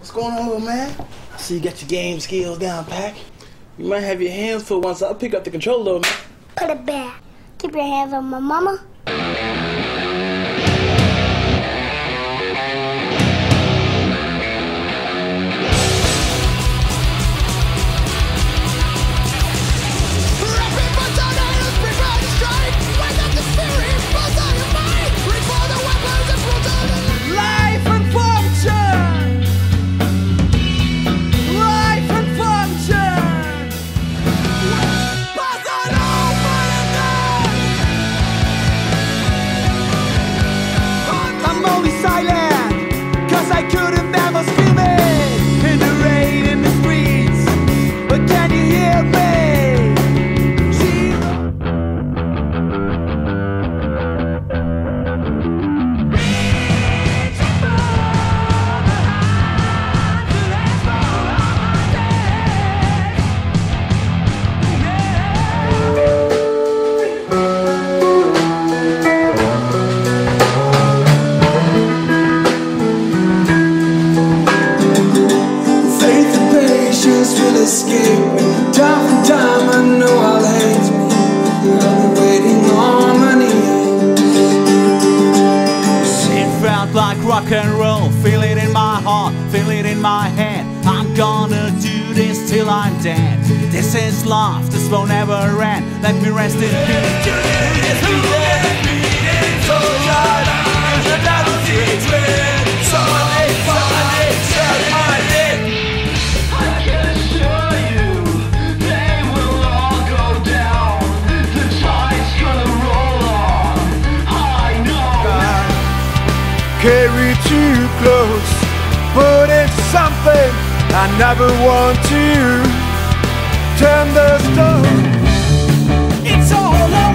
What's going on, little man? I see you got your game skills down, Pac. You might have your hands full once I'll pick up the controller, little man. Put it back. Keep your hands on my mama. I could remember screaming in the rain in the streets, but can you hear me? Escape me. Time from time I know I'll hate me. I've been waiting on my knees. It felt like rock and roll. Feel it in my heart, feel it in my head. I'm gonna do this till I'm dead. This is love, this won't ever end. Let me rest in peace. Carry too close, but it's something I never want to turn the stone. It's all over.